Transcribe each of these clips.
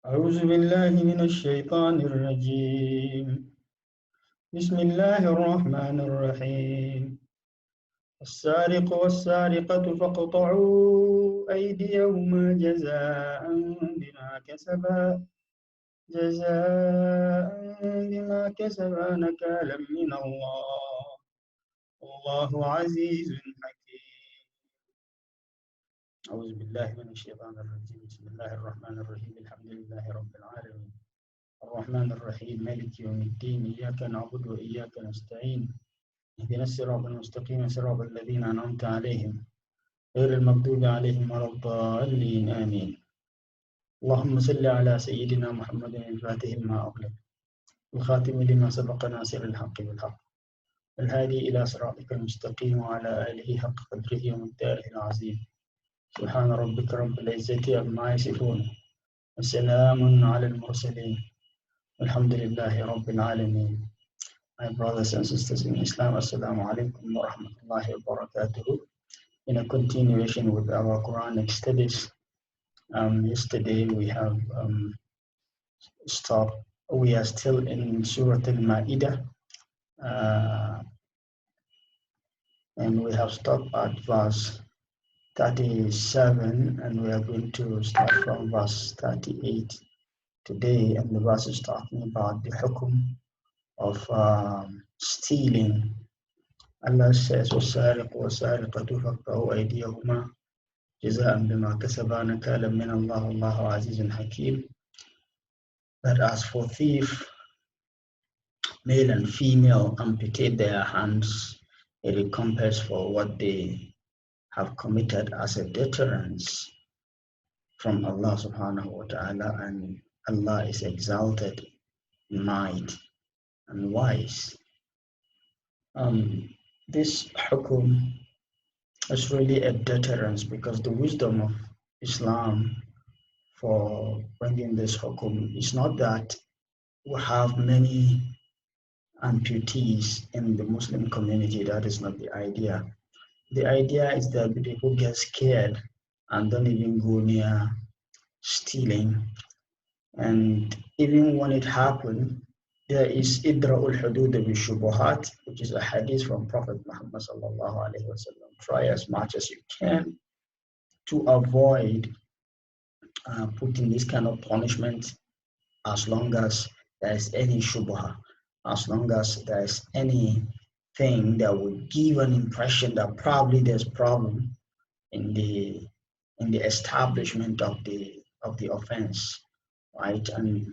أعوذ بالله من الشيطان الرجيم. بسم الله الرحمن الرحيم. السارق والسارقة فاقطعوا أيديهما جزاء بما كسبا نكالا من الله، والله عزيز حكيم. أعوذ بالله من الشيطان الرجيم. بسم الله الرحمن الرحيم. الحمد لله رب العالمين الرحمن الرحيم مالك يوم الدين، إياك نعبد وإياك نستعين، اهدنا الصراط المستقيم صراط الذين أنعمت عليهم غير المغضوب عليهم ولا الضالين آمين. اللهم صل على سيدنا محمد الفاتح لما أغلق الخاتم لما سبق ناصر الحق بالحق الهادي إلى صراطك المستقيم وعلى آله حق قدره ومقداره العظيم. سبحان ربك رب العزة عما يصفون وسلام على المرسلين والحمد لله رب العالمين. My brothers and sisters in Islam, Assalamu alaikum wa rahmatullahi wa barakatuh. In a continuation with our Quranic studies, yesterday we are still in Surah Al-Mai'da, and we have stopped at verse 37, and we are going to start from verse 38 today, and the verse is talking about the hukum of stealing. Allah says, وَالسَّارِقُ وَالسَّارِقَةُ فَاقْطَعُوا أَيْدِيَهُمَا جَزَاءً بِمَا كَسَبَا نَكَالًا مِنَ اللَّهِ وَاللَّهُ عَزِيزٌ حَكِيمٌ. That as for thief, male and female amputate their hands, a recompense for what they have committed as a deterrence from Allah subhanahu wa ta'ala, and Allah is exalted, might and wise. This hukum is really a deterrence, because the wisdom of Islam for bringing this hukum is not that we have many amputees in the Muslim community. That is not the idea. The idea is that people get scared and don't even go near stealing. And even when it happened, there is idra'ul hudud bi shubuhat, which is a hadith from Prophet Muhammad sallallahu alaihi wasallam. Try as much as you can to avoid putting this kind of punishment, as long as there is any shubha, as long as there is anything that would give an impression that probably there's problem in the establishment of the offense, right? And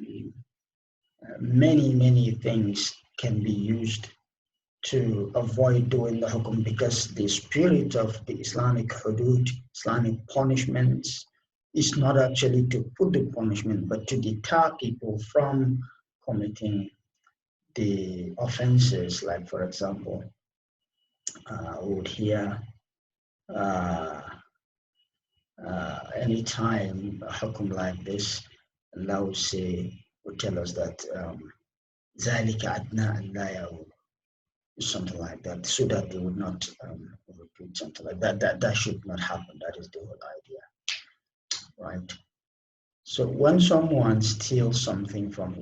many things can be used to avoid doing the hukum, because the spirit of the Islamic hudud, Islamic punishments, is not actually to put the punishment, but to deter people from committing the offenses. Like, for example, we would hear anytime a hukum like this, Allah would tell us that ذَلِكَ أَدْنَىٰ أَنْ لَا يَعُودُ, something like that, so that they would not repeat something like that. That should not happen. That is the whole idea, right? So when someone steals something from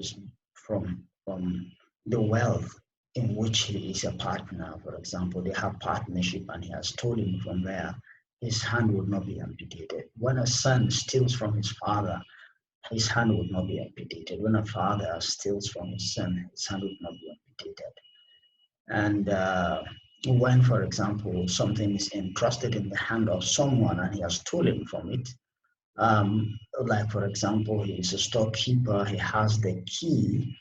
the wealth in which he is a partner, for example, they have partnership and he has stolen from there, his hand would not be amputated. When a son steals from his father, his hand would not be amputated. When a father steals from his son, his hand would not be amputated. And when, for example, something is entrusted in the hand of someone and he has stolen from it, like, for example, he is a storekeeper, he has the key,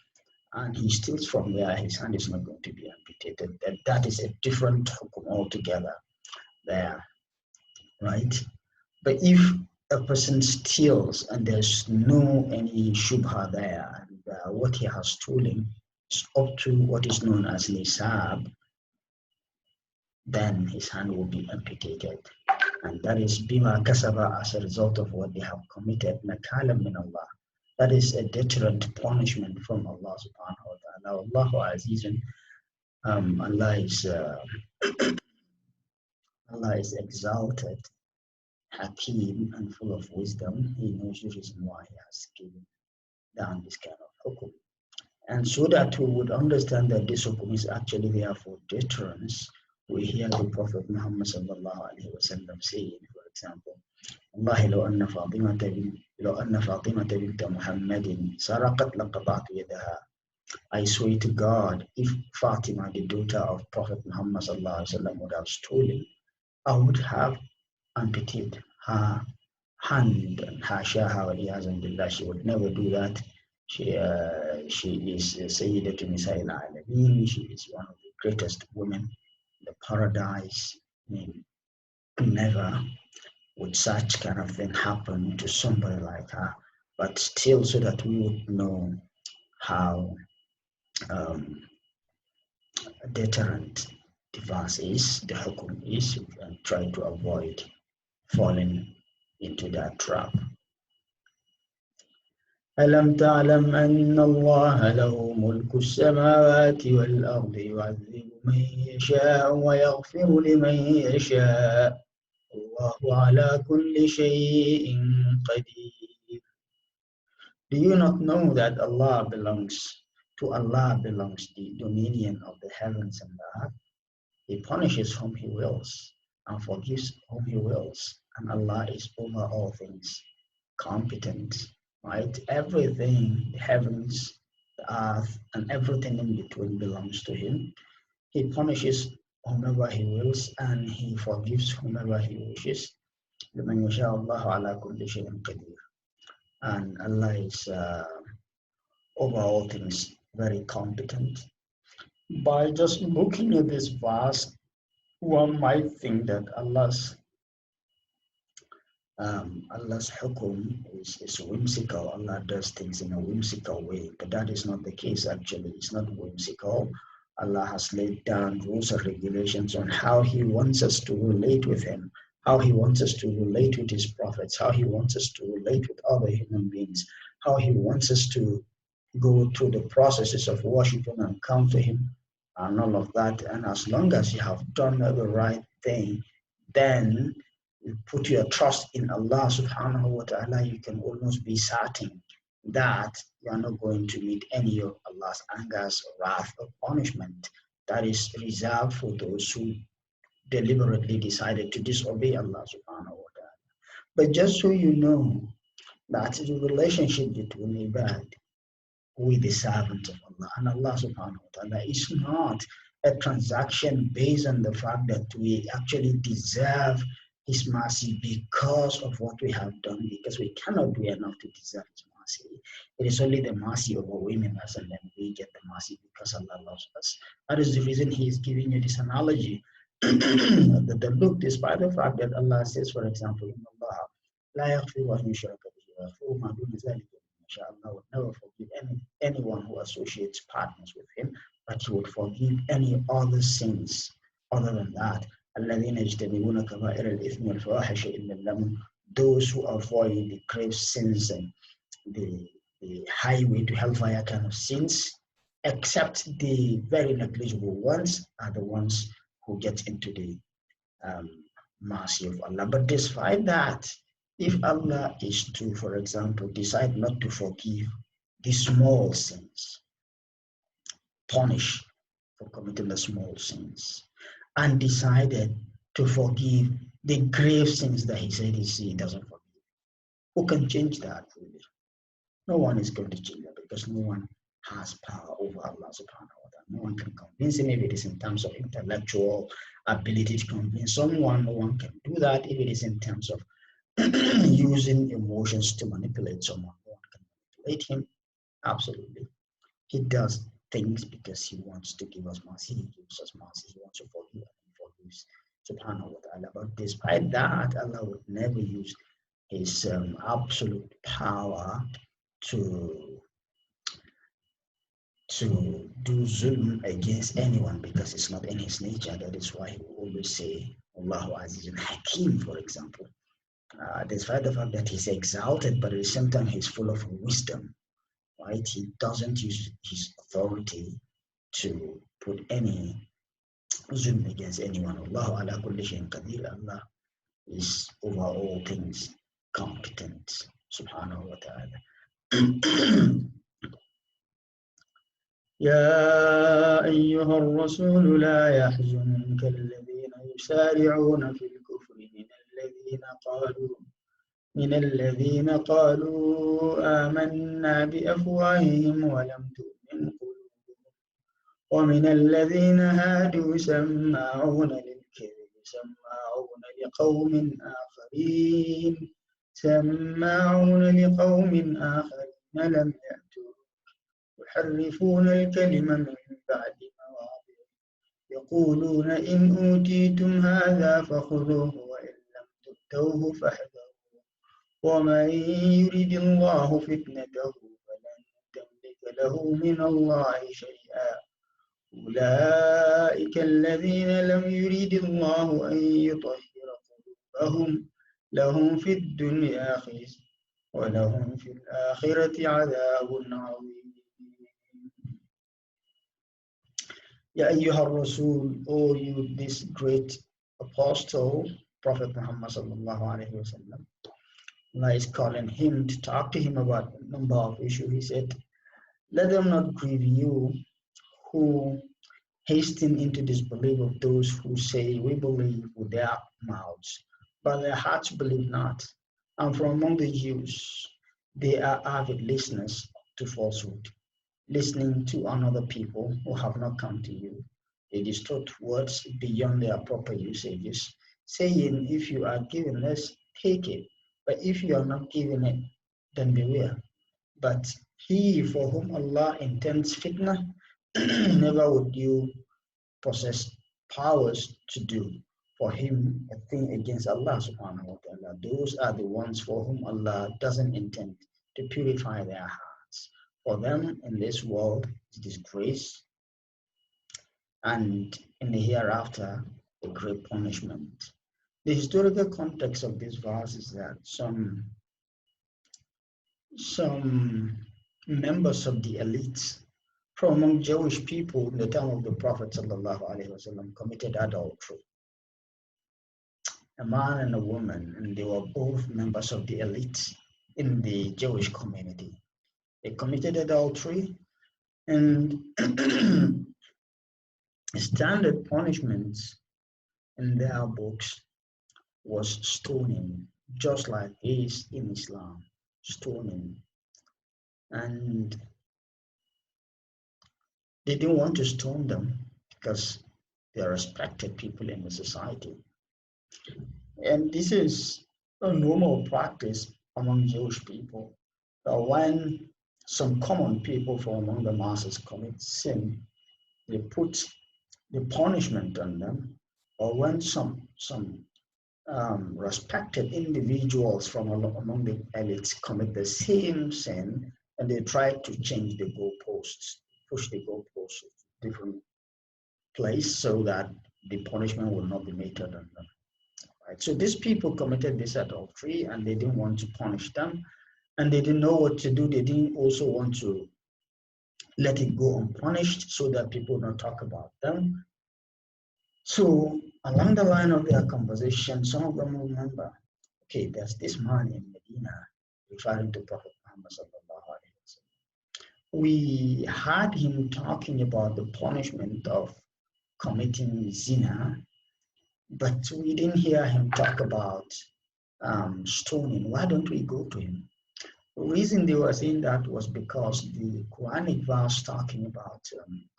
and he steals from there, his hand is not going to be amputated. That is a different hukum altogether there, right? But if a person steals and there's no any shubha there, and what he has stolen is up to what is known as nisab, then his hand will be amputated. And that is bima kasaba, as a result of what they have committed, nakalam min Allah. That is a deterrent punishment from Allah subhanahu wa ta'ala. Allahu azizun. Allah is exalted, Hakim, and full of wisdom. He knows the reason why he has given down this kind of hukum. And so that we would understand that this hukum is actually there for deterrence, we hear the Prophet Muhammad sallallahu alaihi wasallam saying, for example, والله لو أن فاطمة بنت محمد سرقت لقطعت يدها. I swear to God, if Fatima, the daughter of Prophet Muhammad sallallahu alaihi wasallam, would have stolen, I would have amputated her hand. And hashaha wa iyazan billah, she would never do that. She is Sayyidatun Nisa'il Alameen. She is one of the greatest women in the paradise. I mean, never would such kind of thing happen to somebody like her. But still, so that we would know how um, deterrent the verse is, the hukum is, and try to avoid falling into that trap. ألم تعلم أن الله له ملك السماوات والأرض يعذب من يشاء ويغفر لمن يشاء والله على كل شيء قدير. Do you not know that to Allah belongs the dominion of the heavens and the earth? He punishes whom He wills and forgives whom He wills, and Allah is over all things competent, right? Everything, the heavens, the earth, and everything in between belongs to Him. He punishes whomever He wills, and He forgives whomever He wishes. لمن يشاء الله على كل شيء قدير. And Allah is over all things very competent. By just looking at this verse, one might think that Allah's hukum is whimsical. Allah does things in a whimsical way, but that is not the case actually. It's not whimsical. Allah has laid down rules and regulations on how He wants us to relate with Him, how He wants us to relate with His prophets, how He wants us to relate with other human beings, how He wants us to go through the processes of worshiping and come to Him and all of that. And as long as you have done the right thing, then you put your trust in Allah subhanahu wa ta'ala, you can almost be certain that you are not going to meet any of Allah's angers, wrath, or punishment that is reserved for those who deliberately decided to disobey Allah subhanahu wa ta'ala. But just so you know, that the relationship between ibad with the servant of Allah and Allah subhanahu wa ta'ala is not a transaction based on the fact that we actually deserve His mercy because of what we have done, because we cannot do enough to deserve His mercy. It is only the mercy overwhelming us, and then we get the mercy because Allah loves us. That is the reason He is giving you this analogy. that look, despite the fact that Allah says, for example, in Allah, لا يغفر أن يشرك به ويغفر ما دون ذلك لمن يشاء. Allah would never forgive anyone who associates partners with Him, but He would forgive any other sins other than that. الذين يجتنبون كبائر الإثم والفواحش إلا اللمم. Those who avoid the grave sins and the highway to hellfire kind of sins, except the very negligible ones, are the ones who get into the mercy of Allah. But despite that, if Allah is to, for example, decide not to forgive the small sins, punish for committing the small sins, and decided to forgive the grave sins that He said He doesn't forgive, who can change that really? No one is going to change that, because no one has power over Allah subhanahu wa ta'ala. No one can convince Him. If it is in terms of intellectual ability to convince someone, no one can do that. If it is in terms of using emotions to manipulate someone, no one can manipulate Him. Absolutely. He does things because He wants to give us mercy. He gives us mercy. He wants to forgive, and He forgives subhanahu wa ta'ala. But despite that, Allah would never use His absolute power to do zulm against anyone, because it's not in His nature. That is why He will always say, Allahu Azizun Hakim, for example. Despite the fact that He's exalted, but at the same time He's full of wisdom, right? He doesn't use His authority to put any zulm against anyone. Allahu ala kulli shayin qadir. Allah is over all things competent, subhanahu wa ta'ala. يا أيها الرسول لا يحزنك الذين يسارعون في الكفر من الذين قالوا آمنا بأفواههم ولم تؤمن قلوبهم ومن الذين هادوا سماعون لقوم آخرين لم يأتوا يحرفون الكلم من بعد مواضعه يقولون إن أوتيتم هذا فخذوه وإن لم تؤتوه فاحذروا ومن يرد الله فتنته فلن تملك له من الله شيئا أولئك الذين لم يرد الله أن يطهر قلوبهم لهم في الدنيا خزي ولهم في الآخرة عذاب عظيم. Ya ayyuhar Rasul, O you this great apostle, Prophet Muhammad sallallahu alaihi wasallam. Allah is calling him to talk to him about a number of issues. He said, let them not grieve you who hasten into disbelief of those who say we believe with their mouths, but their hearts believe not. And from among the Jews, they are avid listeners to falsehood, listening to another people who have not come to you. They distort words beyond their proper usages, saying, if you are given this, take it. But if you are not given it, then beware. But he for whom Allah intends fitna, never would you possess powers to do for him a thing against Allah subhanahu wa ta'ala. Those are the ones for whom Allah doesn't intend to purify their hearts. For them in this world is disgrace, and in the hereafter a great punishment. The historical context of this verse is that some members of the elites from among Jewish people in the time of the Prophet ﷺ committed adultery. A man and a woman, and they were both members of the elite in the Jewish community. They committed adultery, and standard punishments in their books was stoning, just like is in Islam, stoning. And they didn't want to stone them because they are respected people in the society. And this is a normal practice among Jewish people. When some common people from among the masses commit sin, they put the punishment on them. Or when some respected individuals from among the elites commit the same sin, and they try to change the goalposts, push the goalposts to a different place so that the punishment will not be meted on them. Right? So these people committed this adultery, and they didn't want to punish them, and they didn't know what to do. They didn't also want to let it go unpunished so that people don't talk about them. So along the line of their conversation, some of them remember, okay, there's this man in Medina, referring to Prophet Muhammad sallallahu alaihi wasallam. We heard him talking about the punishment of committing zina, but we didn't hear him talk about stoning. Why don't we go to him? The reason they were saying that was because the Quranic verse talking about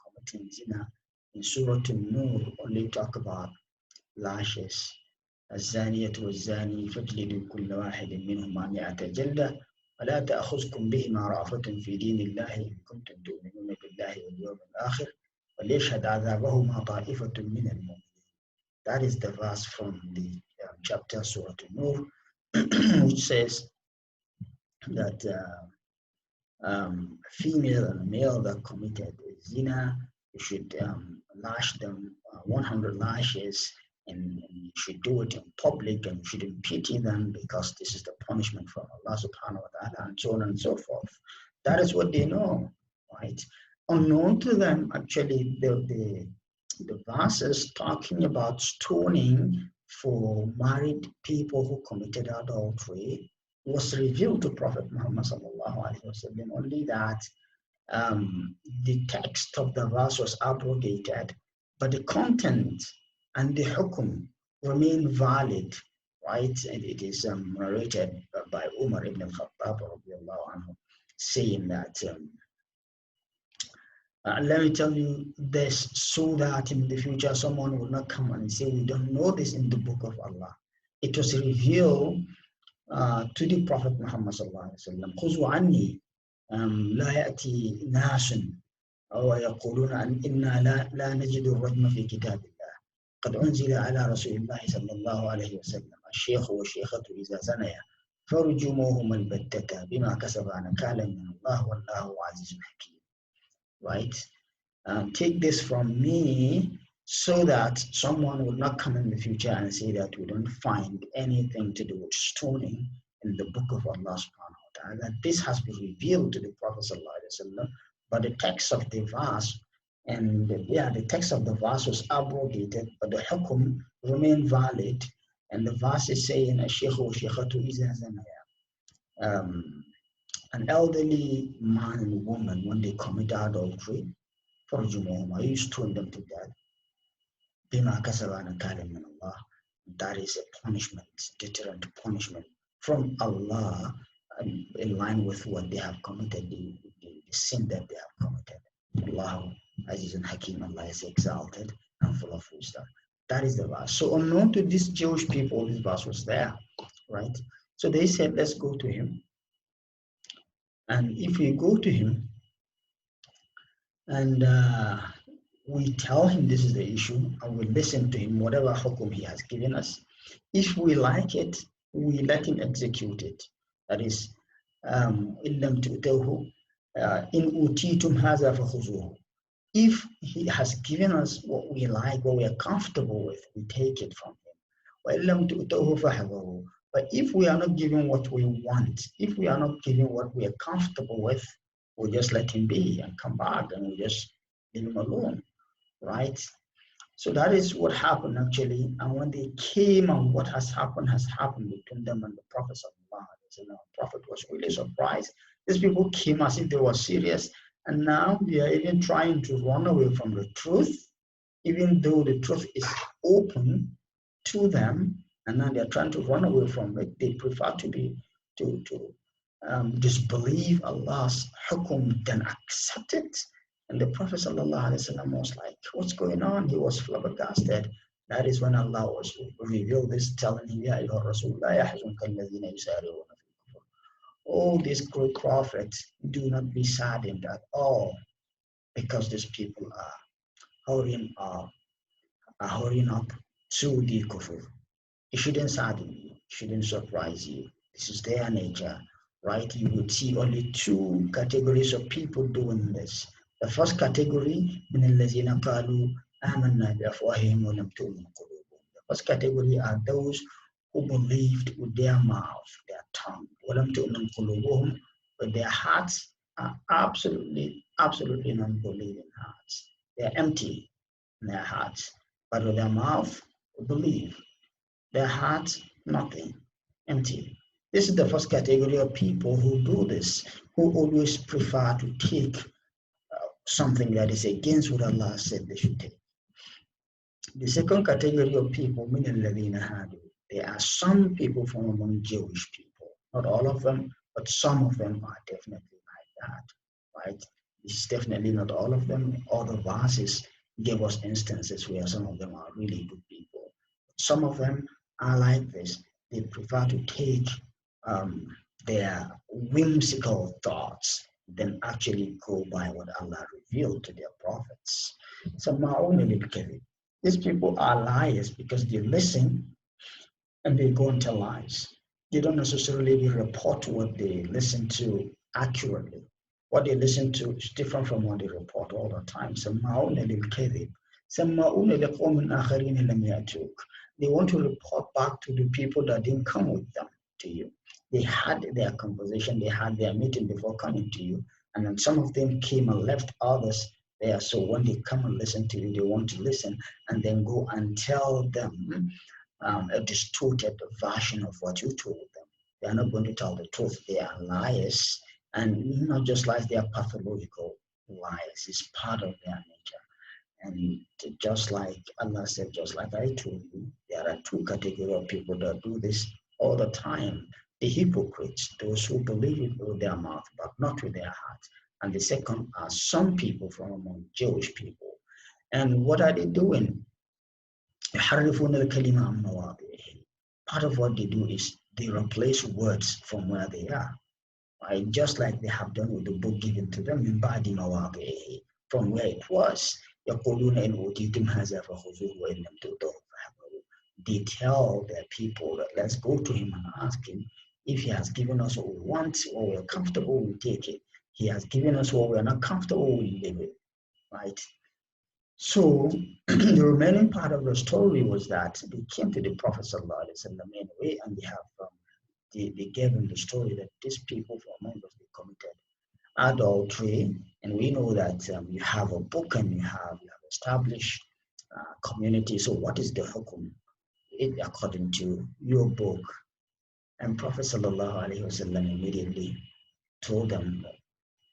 committing zina in Surah An-Nur only talk about lashes. الزانية والزاني فاجلدوا كل واحد منهما 100 جلدة ولا تأخذكم بهما رأفة في دين الله إن كنتم تؤمنون بالله واليوم الآخر وليشهد عذابهما طائفة من المؤمنين. That is the verse from the chapter Surah An-Nur, which says that a female and a male that committed zina, you should lash them 100 lashes, and you should do it in public, and you shouldn't pity them because this is the punishment from Allah subhanahu wa ta'ala, and so on and so forth. That is what they know, right? Unknown to them, actually, the verses talking about stoning for married people who committed adultery was revealed to Prophet Muhammad sallallahu alaihi wasallam, only that the text of the verse was abrogated, but the content and the hukum remain valid, right? And it is narrated by Umar ibn al-Khattab saying that, let me tell you this so that in the future someone will not come and say, we don't know this in the book of Allah. It was revealed to the Prophet Muhammad sallallahu alaihi wasallam. خذوا عني لا يأتي ناس أو يقولون أن إنا لا نجد الرجم في كتاب الله قد أنزل على رسول الله صلى الله عليه وسلم الشيخ والشيخة إذا زنيا فرجموهما البتة بما كسبا نكالا من الله والله عزيز حكيم. Right? Take this from me so that someone will not come in the future and say that we don't find anything to do with stoning in the book of Allah subhanahu wa ta'ala. That this has been revealed to the Prophet sallallahu alaihi wasallam, but the text of the verse the text of the verse was abrogated, but the hukum remained valid, and the verse is saying an elderly man and woman, when they commit adultery, you stone them to death. That is a punishment, deterrent punishment from Allah, in line with what they have committed, the sin that they have committed. Allah Aziz and Hakim, Allah is exalted and full of wisdom. That is the verse. So unknown to these Jewish people, this verse was there, right? So they said, let's go to him. And if we go to him and we tell him this is the issue, and we listen to him, whatever hukum he has given us, if we like it, we let him execute it. That is, in utitum haza fakhuzuhu. If he has given us what we like, what we are comfortable with, we take it from him. But if we are not giving what we want, if we are not giving what we are comfortable with, we'll just let him be and come back, and we'll just leave him alone, right? So that is what happened actually. And when they came, and what has happened between them and the Prophet. The Prophet was really surprised. These people came as if they were serious, and now they are even trying to run away from the truth, even though the truth is open to them, and now they are trying to run away from it. They prefer to disbelieve Allah's hukum than accept it. And the Prophet ﷺ was like, what's going on? He was flabbergasted. That is when Allah was revealed this, telling him, Ya ayyuha Rasul, la yahzunka alladhina yusari'una fil kufr. Oh, these great prophets, do not be saddened at all, because these people are hurrying up to the kufr. It shouldn't sadden you, it shouldn't surprise you. This is their nature, right? You would see only two categories of people doing this. The first category, the first category are those who believed with their mouth, their tongue, but their hearts are absolutely non-believing hearts. They are empty in their hearts, but with their mouth, believe. Their hearts, nothing, empty. This is the first category of people who do this, who always prefer to take something that is against what Allah said they should take. The second category of people, there are some people from among Jewish people, not all of them, but some of them are definitely like that, right? It's definitely not all of them. Other verses give us instances where some of them are really good people. Some of them are like this. They prefer to take their whimsical thoughts than actually go by what Allah revealed to their prophets. These people are liars because they listen and they go and tell lies. They don't necessarily report what they listen to accurately. What they listen to is different from what they report all the time. They want to report back to the people that didn't come with them to you. They had their conversation, they had their meeting before coming to you, and then some of them came and left others there. So when they come and listen to you, they want to listen and then go and tell them a distorted version of what you told them. They are not going to tell the truth. They are liars, and not just lies, they are pathological liars. It's part of their nature. And just like Allah said, just like I told you, there are two categories of people that do this all the time. The hypocrites, those who believe it with their mouth, but not with their heart. And the second are some people from among Jewish people. And what are they doing? يحرفون الكلمة عن مواضعه. Part of what they do is they replace words from where they are, right? Just like they have done with the book given to them من بعد مواضعه, from where it was. يقولون إن أوتيتم هذا فخذوه وإن لم تؤتوه فاحذروا. They tell their people that let's go to him and ask him if he has given us what we want or we're comfortable, we take it. He has given us what we're not comfortable, we leave it, right? So the remaining part of the story was that they came to the Prophet ﷺ anyway, and they gave him the story that these people from among us, they committed adultery, and we know that you have a book and you have established community. So what is the hukum? It according to your book. And Prophet ﷺ immediately told them,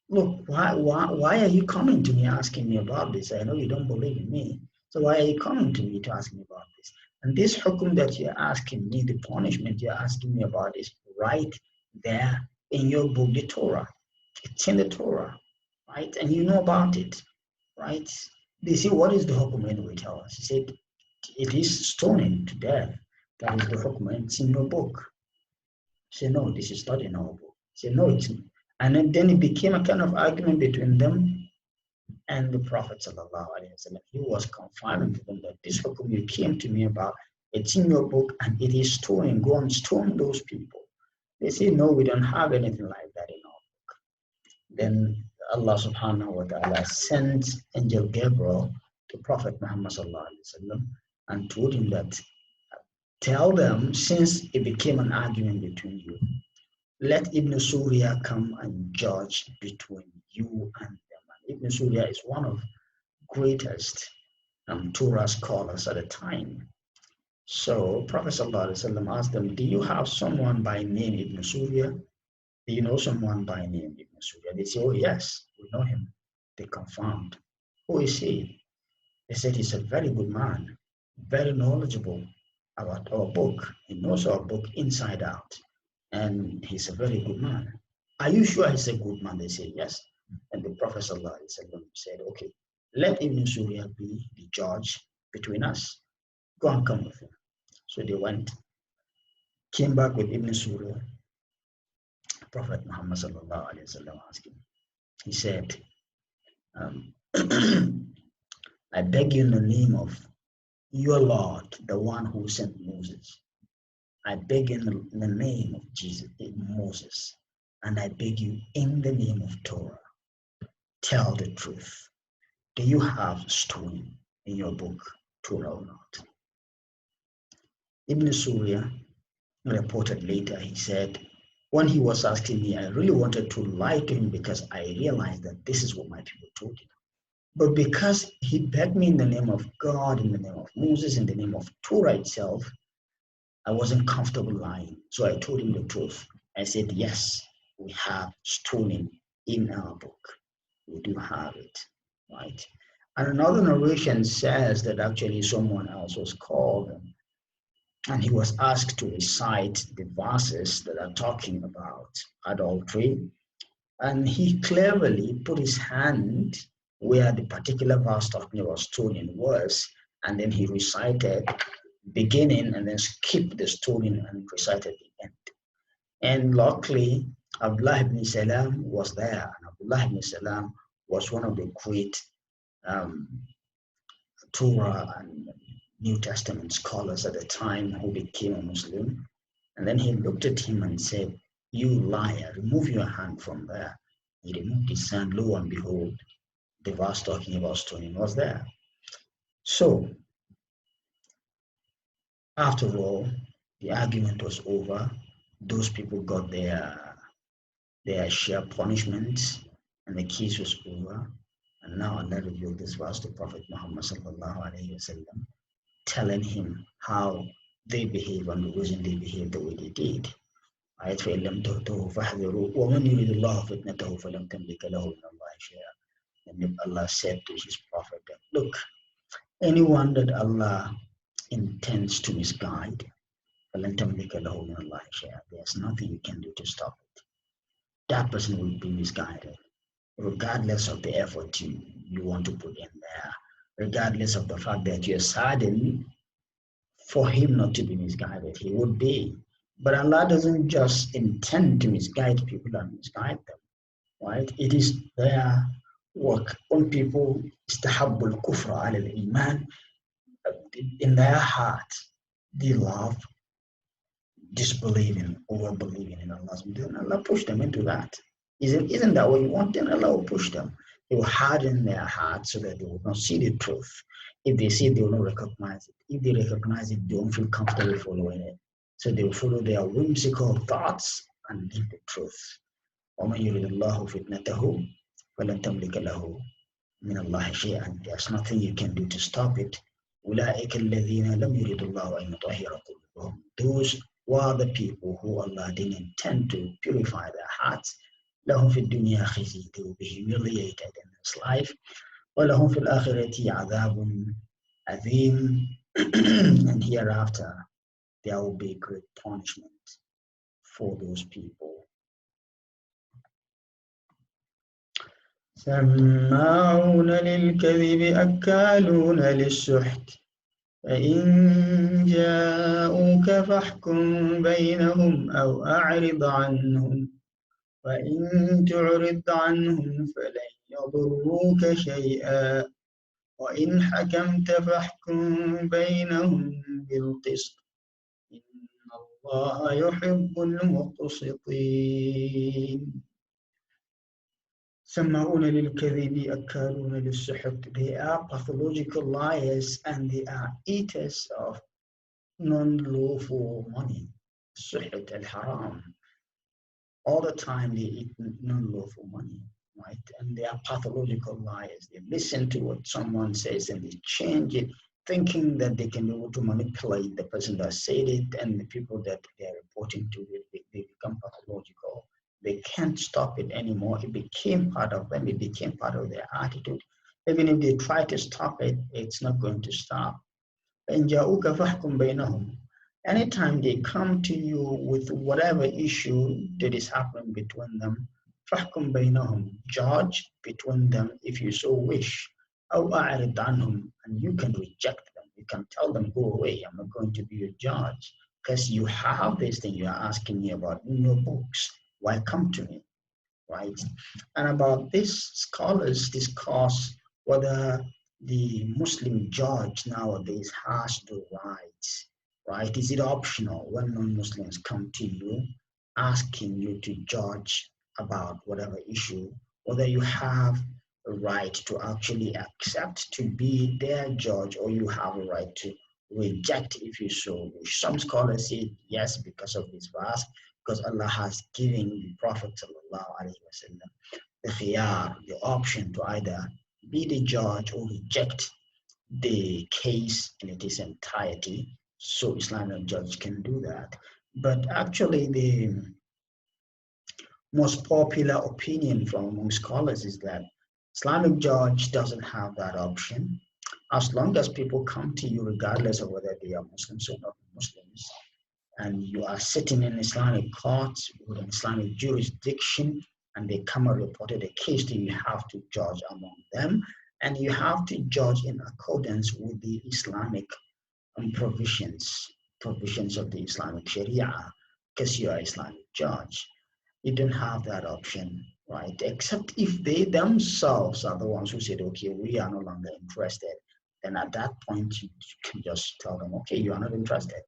look, why are you coming to me asking me about this? I know you don't believe in me. So why are you coming to me to ask me about this? And this hukum that you're asking me, the punishment you're asking me about is right there in your book, the Torah. It's in the Torah, right? And you know about it, right? They say, what is the hukum anyway? Tell us. He said, it is stoning to death. That is the hukum. It's in your book. Say, no, this is not in our book. Say, no, it's not. And then it became a kind of argument between them and the Prophet ﷺ. He was confirming to them that this hukum you came to me about, it's in your book and it is stoning. Go and stone those people. They say, no, we don't have anything like that in our book. Then Allah subhanahu wa ta'ala sent Angel Gabriel to Prophet Muhammad ﷺ and told him that, tell them, since it became an argument between you, let Ibn Surya come and judge between you and them. And Ibn Surya is one of greatest Torah scholars at the time. So Prophet ﷺ asked them, do you have someone by name Ibn Surya? Do you know someone by name Ibn Surya? They say, oh yes, we know him. They confirmed. Who is he? They said he's a very good man, very knowledgeable about our book. He knows our book inside out. And he's a very good man. Are you sure he's a good man? They say, yes. And the Prophet ﷺ said, okay, let Ibn Surya be the judge between us. Go and come with him. So they went, came back with Ibn Surya. Prophet Muhammad ﷺ asked him. He said, I beg you in the name of your Lord, the one who sent Moses. I beg in the name of Jesus, Moses, and I beg you in the name of Torah, tell the truth. Do you have stone in your book, Torah or not? Ibn Surya reported later, he said, when he was asking me, I really wanted to lie to him because I realized that this is what my people told him. But because he begged me in the name of God, in the name of Moses, in the name of Torah itself, I wasn't comfortable lying. So I told him the truth. I said, yes, we have stoning in our book. We do have it, right? And another narration says that actually someone else was called and he was asked to recite the verses that are talking about adultery. And he cleverly put his hand where the particular verse talking about stoning was, and then he recited beginning and then skipped the stoning and recited the end. And luckily, Abdullah ibn Salam was there. And Abdullah ibn Salam was one of the great Torah and New Testament scholars at the time who became a Muslim. And then he looked at him and said, you liar, remove your hand from there. He removed his hand, lo and behold, the verse talking about stoning was there. So, after all, the argument was over. Those people got their share punishment, and the case was over. And now Allah revealed this verse to Prophet Muhammad ﷺ, telling him how they behave and the reason they behave the way they did. right? فإن لم تؤتوه فاحذروا ومن يريد الله فتنته فلن تملك له من الله شيئا. And Allah said to his prophet that, look, anyone that Allah intends to misguide, فلن تملك له من الله شيئا. There's nothing you can do to stop it. That person will be misguided, regardless of the effort you want to put in there, regardless of the fact that you're saddened for him not to be misguided. He would be. But Allah doesn't just intend to misguide people and misguide them, right? It is their work. When people istahabbul kufra al iman, in their heart, they love disbelieving or believing in Allah. And Allah push them into that. Isn't that what you want? Then Allah will push them. He will harden their hearts so that they will not see the truth. If they see it, they will not recognize it. If they recognize it, they won't feel comfortable following it. So they will follow their whimsical thoughts and leave the truth. وَمَنْ يُرِدِ اللَّهُ فِتْنَتَهُ فَلَنْ تَمْلِكَ لَهُ مِنَ اللَّهِ شَيْئًا. There's nothing you can do to stop it. أُولَٰئِكَ الَّذِينَ لَمْ يُرِدِ اللَّهُ أَنْ يُطَهِّرَ قُلُوبَهُم. Those were the people who Allah didn't intend to purify their hearts. لَهُمْ فِي الدُّنْيَا خِزْيٌ. They will be humiliated in this life. وَلَهُمْ فِي الْآخِرَةِ عَذَابٌ عَظِيمٌ. And hereafter there will be great punishment for those people. سماعون للكذب أكالون للسحت فإن جاءوك فاحكم بينهم أو أعرض عنهم وإن تعرض عنهم فلن يضروك شيئا وإن حكمت فاحكم بينهم بالقسط إن الله يحب المقسطين. سماعون للكذب أكالون للسحت. They are pathological liars and they are eaters of non-lawful money. Suhut al-haram. All the time they eat non-lawful money, right? And they are pathological liars. They listen to what someone says and they change it, thinking that they can be able to manipulate the person that said it and the people that they are reporting to. They become pathological. They can't stop it anymore. It became part of them. It became part of their attitude. Even if they try to stop it, it's not going to stop. Anytime they come to you with whatever issue that is happening between them, judge between them if you so wish. And you can reject them. You can tell them, go away, I'm not going to be your judge. Because you have this thing you are asking me about in your books. Why come to me? Right? And about this, scholars discuss whether the Muslim judge nowadays has the rights, right? Is it optional when non-Muslims come to you asking you to judge about whatever issue, whether you have a right to actually accept to be their judge or you have a right to reject if you so wish? Some scholars say yes because of this verse, because Allah has given the Prophet the khiyar, the option to either be the judge or reject the case in its entirety. So Islamic judge can do that. But actually the most popular opinion from among scholars is that Islamic judge doesn't have that option. As long as people come to you, regardless of whether they are Muslims or not Muslims, and you are sitting in Islamic courts with an Islamic jurisdiction, and they come and reported a case to you, you have to judge among them, and you have to judge in accordance with the Islamic provisions of the Islamic Sharia, because you are an Islamic judge. You don't have that option, right? Except if they themselves are the ones who said, okay, we are no longer interested. Then at that point, you can just tell them, okay, you are not interested.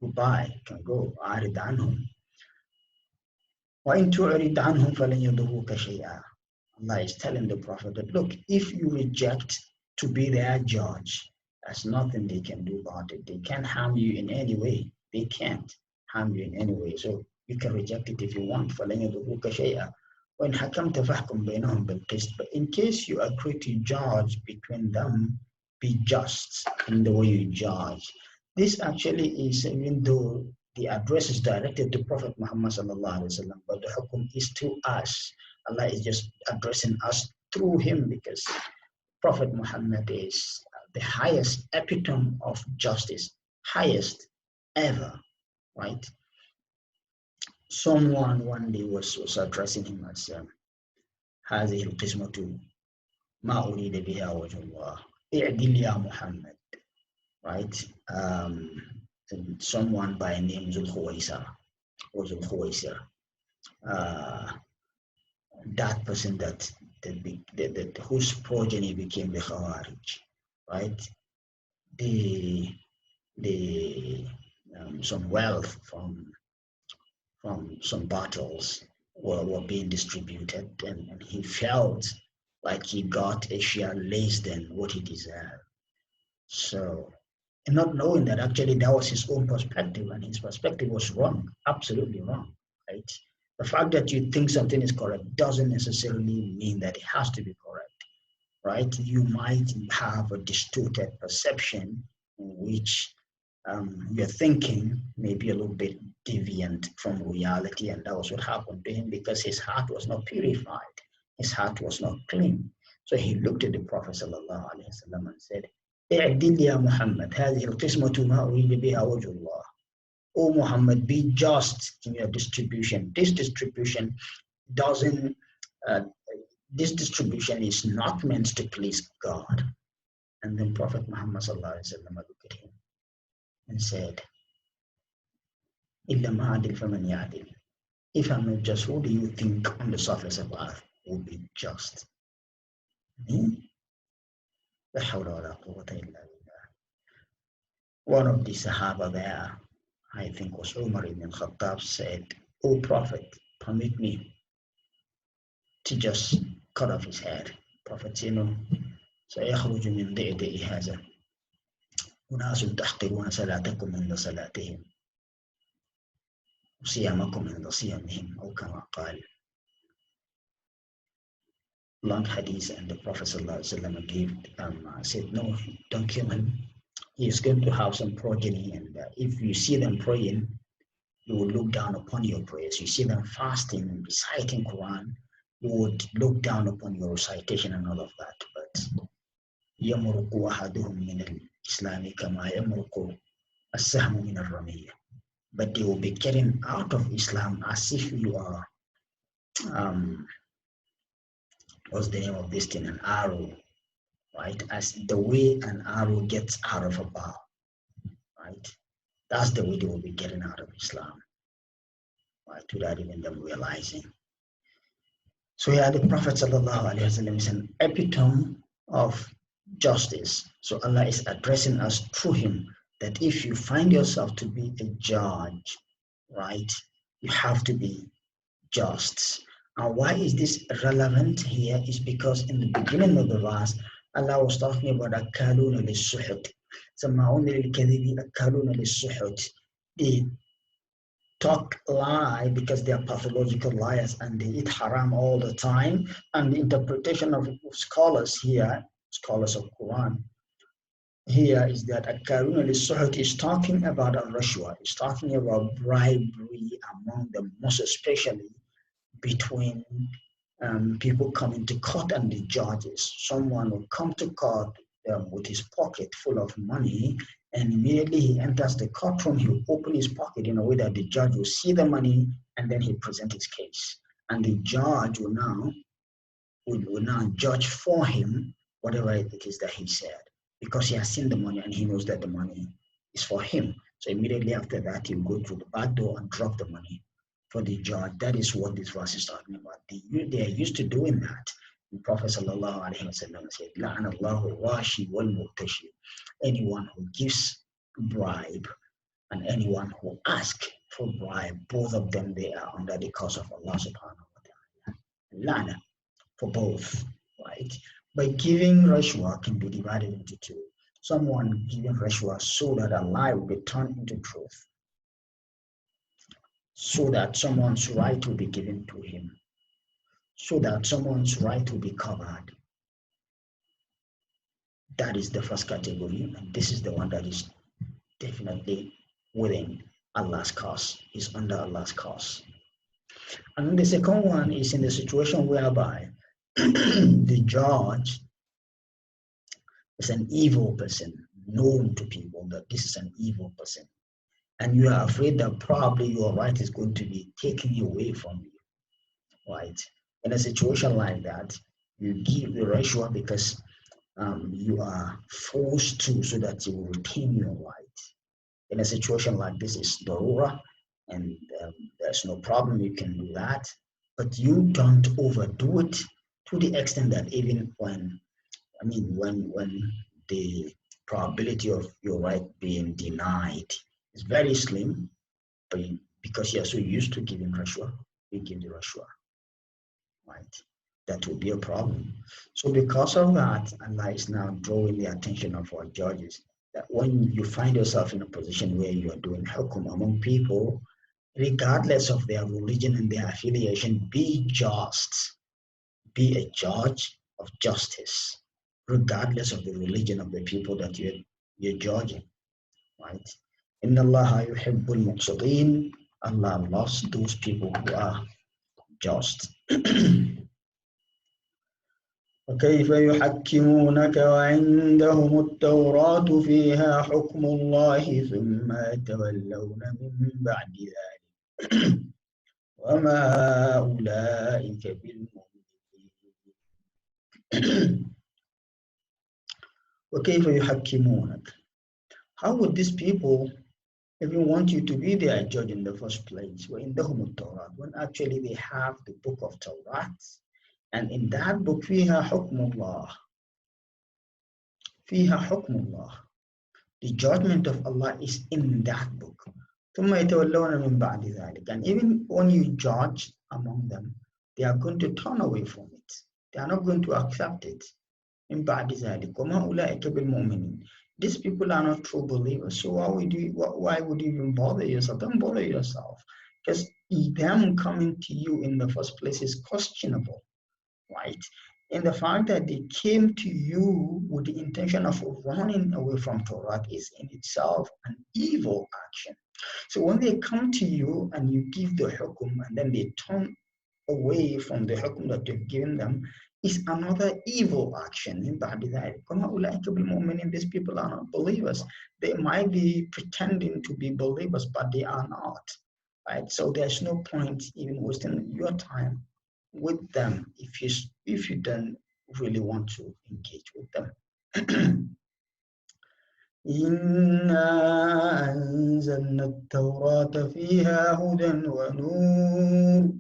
Goodbye, you can go. أعرض عنهم. وإن تعرض عنهم فلن يضروك شيئا. Allah is telling the Prophet that, look, if you reject to be their judge, there's nothing they can do about it. They can't harm you in any way. They can't harm you in any way. So you can reject it if you want. فلن يضروك شيئا. وإن حكمت فاحكم بينهم بالقسط. But in case you agree to judge between them, be just in the way you judge. This actually is, even though the address is directed to Prophet Muhammad sallallahu alaihi wasallam, but the hukum is to us. Allah is just addressing us through him because Prophet Muhammad is the highest epitome of justice, highest ever, right? Someone one day was addressing him as هذه القسمة ما أريد بها وجه الله اعدل يا محمد, right? And someone by name Zulkhuwaisar or Zulkhuwaisir, that person that whose progeny became the Khawarij, right? The some wealth from some battles were being distributed, and he felt like he got a share less than what he deserved. So, and not knowing that actually that was his own perspective, and his perspective was wrong, absolutely wrong, right? The fact that you think something is correct doesn't necessarily mean that it has to be correct, right? You might have a distorted perception in which your thinking may be a little bit deviant from reality, and that was what happened to him because his heart was not purified, his heart was not clean. So he looked at the Prophet sallallahu alaihi wasallam and said, "اعدل يا محمد هذه القسمة ما أريد بها وجه الله." O Muhammad, be just in your distribution. This distribution doesn't. Uh, this distribution is not meant to please God. And then Prophet Muhammad sallallahu alaihi wasallam looked at him and said, إِلَّا مَا عَدِلْ فَمَنْ يَعْدِلْ. If I'm not just, who do you think on the surface of earth will be just? Me? La hawla wa la quwwata illa billah. One of the Sahaba there, I think was Umar ibn Khattab, said, O Prophet, permit me to just cut off his head. Prophet said, no, سيخرج من ضئضئ هذا أناس تحقرون صلاتكم عند صلاتهم وصيامكم عند صيامهم أو كما قال. Long hadith, and the Prophet ﷺ gave said, no, don't kill him. He is going to have some progeny, and if you see them praying, you will look down upon your prayers. You see them fasting and reciting Quran, you would look down upon your recitation and all of that. But يمرق أحدهم من الإسلام كما يمرق السهم من الرمية. But they will be getting out of Islam as if you are what's the name of this thing? An arrow, right? As the way an arrow gets out of a bow, right? That's the way they will be getting out of Islam, right? Without even them realizing. So yeah, the Prophet ﷺ is an epitome of justice. So Allah is addressing us through him that if you find yourself to be a judge, right, you have to be just. And why is this relevant here is because in the beginning of the verse, Allah was talking about أَكَّالُونَ لِلسُّحُتِ سَمَّعُونَ لِلْكَذِبِ أَكَّالُونَ لِلسُّحُتِ. They talk lie because they are pathological liars and they eat haram all the time. And the interpretation of scholars here, scholars of Quran, here is that أَكَّالُونَ لِلسُّحُتِ is talking about al-rashwa, is talking about bribery among them, most especially between people coming to court and the judges. Someone will come to court with his pocket full of money, and immediately he enters the courtroom, he will open his pocket in a way that the judge will see the money, and then he present his case. And the judge will now judge for him whatever it is that he said, because he has seen the money and he knows that the money is for him. So immediately after that, he'll go through the back door and drop the money for the judge. That is what this verse is talking about. They are used to doing that. The Prophet sallallahu alaihi wasallam said, "La'ana Allahu rashi wal murtashi." Anyone who gives bribe and anyone who asks for bribe, both of them, they are under the curse of Allah subhanahu wa ta'ala. La'na for both, right? By giving rashwa can be divided into two. Someone giving rashwa so that a lie will be turned into truth, so that someone's right will be given to him, so that someone's right will be covered. That is the first category, and this is the one that is definitely within Allah's curse. He's under Allah's curse. And the second one is in the situation whereby the judge is an evil person, known to people that this is an evil person. And you are afraid that probably your right is going to be taken away from you, right? In a situation like that, you give the rishwa because you are forced to so that you will retain your right. In a situation like this, it's darura, and there's no problem, you can do that. But you don't overdo it to the extent that even when the probability of your right being denied is very slim, but because you're so used to giving rashwa, you give the rashwa, right? That will be a problem. So because of that, Allah is now drawing the attention of our judges that when you find yourself in a position where you are doing hukum among people, regardless of their religion and their affiliation, be just, be a judge of justice, regardless of the religion of the people that you're judging, right? Inna Allah yuhibbul muqsitin. Allah loves those people who are just. وكيف يحكمونك وعندهم التوراة فيها حكم الله ثم يتولون من بعد ذلك وما أولئك بالمؤمنين. وكيف يحكمونك? How would these people even want you to be their judge in the first place? وعندهم التوراة, when actually they have the book of Torah, and in that book فيها حكم الله, فيها حكم الله, the judgment of Allah is in that book. ثم يتولون من بعد ذلك, and even when you judge among them, they are going to turn away from it. They are not going to accept it. من بعد ذلك وما أولئك بالمؤمنين. These people are not true believers. So why would you even bother yourself? Don't bother yourself, because them coming to you in the first place is questionable, right? And the fact that they came to you with the intention of running away from Torah is in itself an evil action. So when they come to you and you give the hukum and then they turn away from the hukum that you've given them, is another evil action. These people are not believers. They might be pretending to be believers, but they are not. Right? So there's no point even wasting your time with them if you don't really want to engage with them. إنا أنزلنا التوراة فيها هدى ونور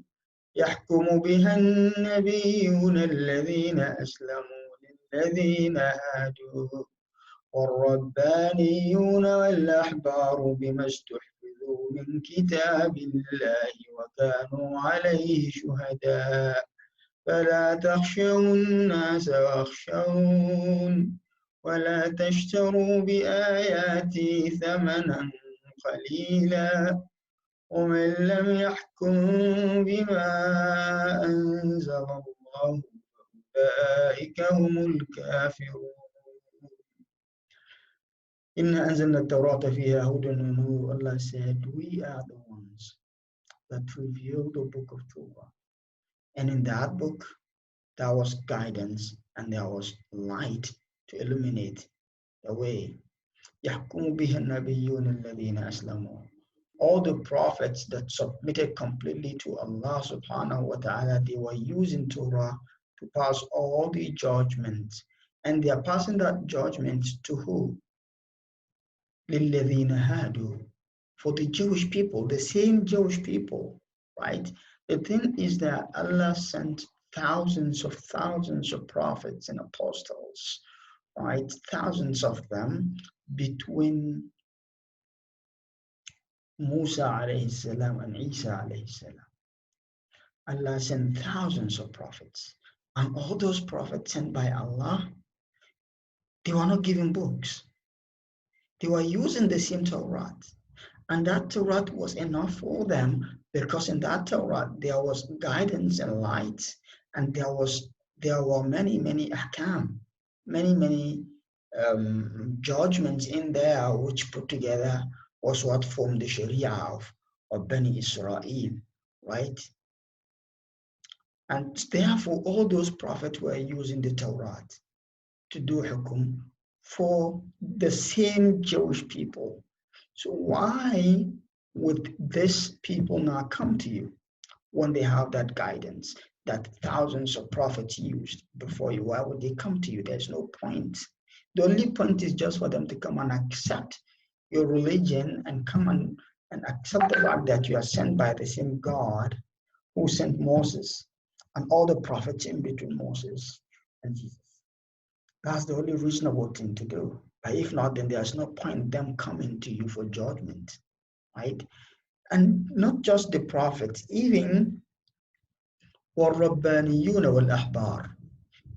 يحكم بها النبيون الذين أسلموا للذين هادوا والربانيون والأحبار بما استحفظوا من كتاب الله وكانوا عليه شهداء فلا تخشوا الناس واخشون ولا تشتروا بآياتي ثمنا قليلا ومن لم يحكم بما أنزل الله فأولئك هم الكافرون. إن أنزلنا التوراة فيها هدى ونور. Allah said, we are the ones that revealed the book of Torah. And in that book, there was guidance and there was light to illuminate the way. يحكم بها النبيون الذين أسلموا. All the prophets that submitted completely to Allah subhanahu wa ta'ala, they were using Torah to pass all the judgments. And they are passing that judgment to who? لِلَّذِينَ هَادُوا. For the Jewish people, the same Jewish people, right? The thing is that Allah sent thousands of prophets and apostles, right? Thousands of them between Musa alayhi salam and Isa alayhi salam. Allah sent thousands of prophets. And all those prophets sent by Allah, they were not given books. They were using the same Torah. And that Torah was enough for them, because in that Torah there was guidance and light, and there were many ahkam, many judgments in there which put together was what formed the Sharia of Bani Israel, right? And therefore, all those prophets were using the Torah to do hukum for the same Jewish people. So why would these people now come to you when they have that guidance that thousands of prophets used before you? Why would they come to you? There's no point. The only point is just for them to come and accept your religion and come and accept the fact that you are sent by the same God who sent Moses and all the prophets in between Moses and Jesus. That's the only reasonable thing to do. But if not, then there's no point them coming to you for judgment, right? And not just the prophets, even وَالرَّبَّانِيُّونَ وَالْأَحْبَارِ,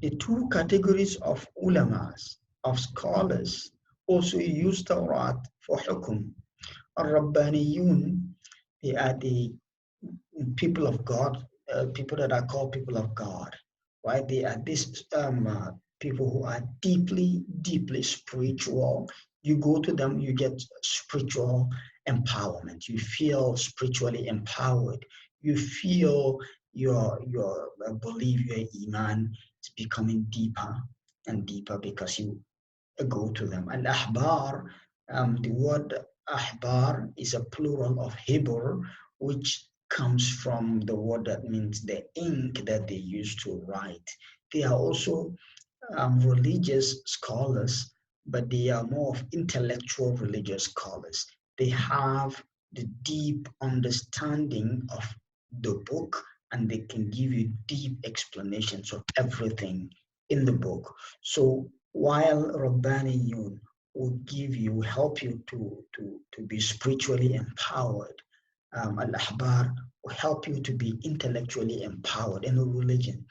the two categories of ulamas, of scholars, also use Tawrat for hukum. Al-Rabbaniyun, they are the people of God, people that are called people of God, right? They are these people who are deeply, deeply spiritual. You go to them, you get spiritual empowerment. You feel spiritually empowered. You feel your belief, your iman is becoming deeper and deeper because you go to them. And ahbar, the word ahbar is a plural of Hebrew, which comes from the word that means the ink that they use to write. They are also religious scholars, but they are more of intellectual religious scholars. They have the deep understanding of the book and they can give you deep explanations of everything in the book. So while Rabbaniyun will give you, help you to be spiritually empowered, Al-Ahbar will help you to be intellectually empowered in a religion.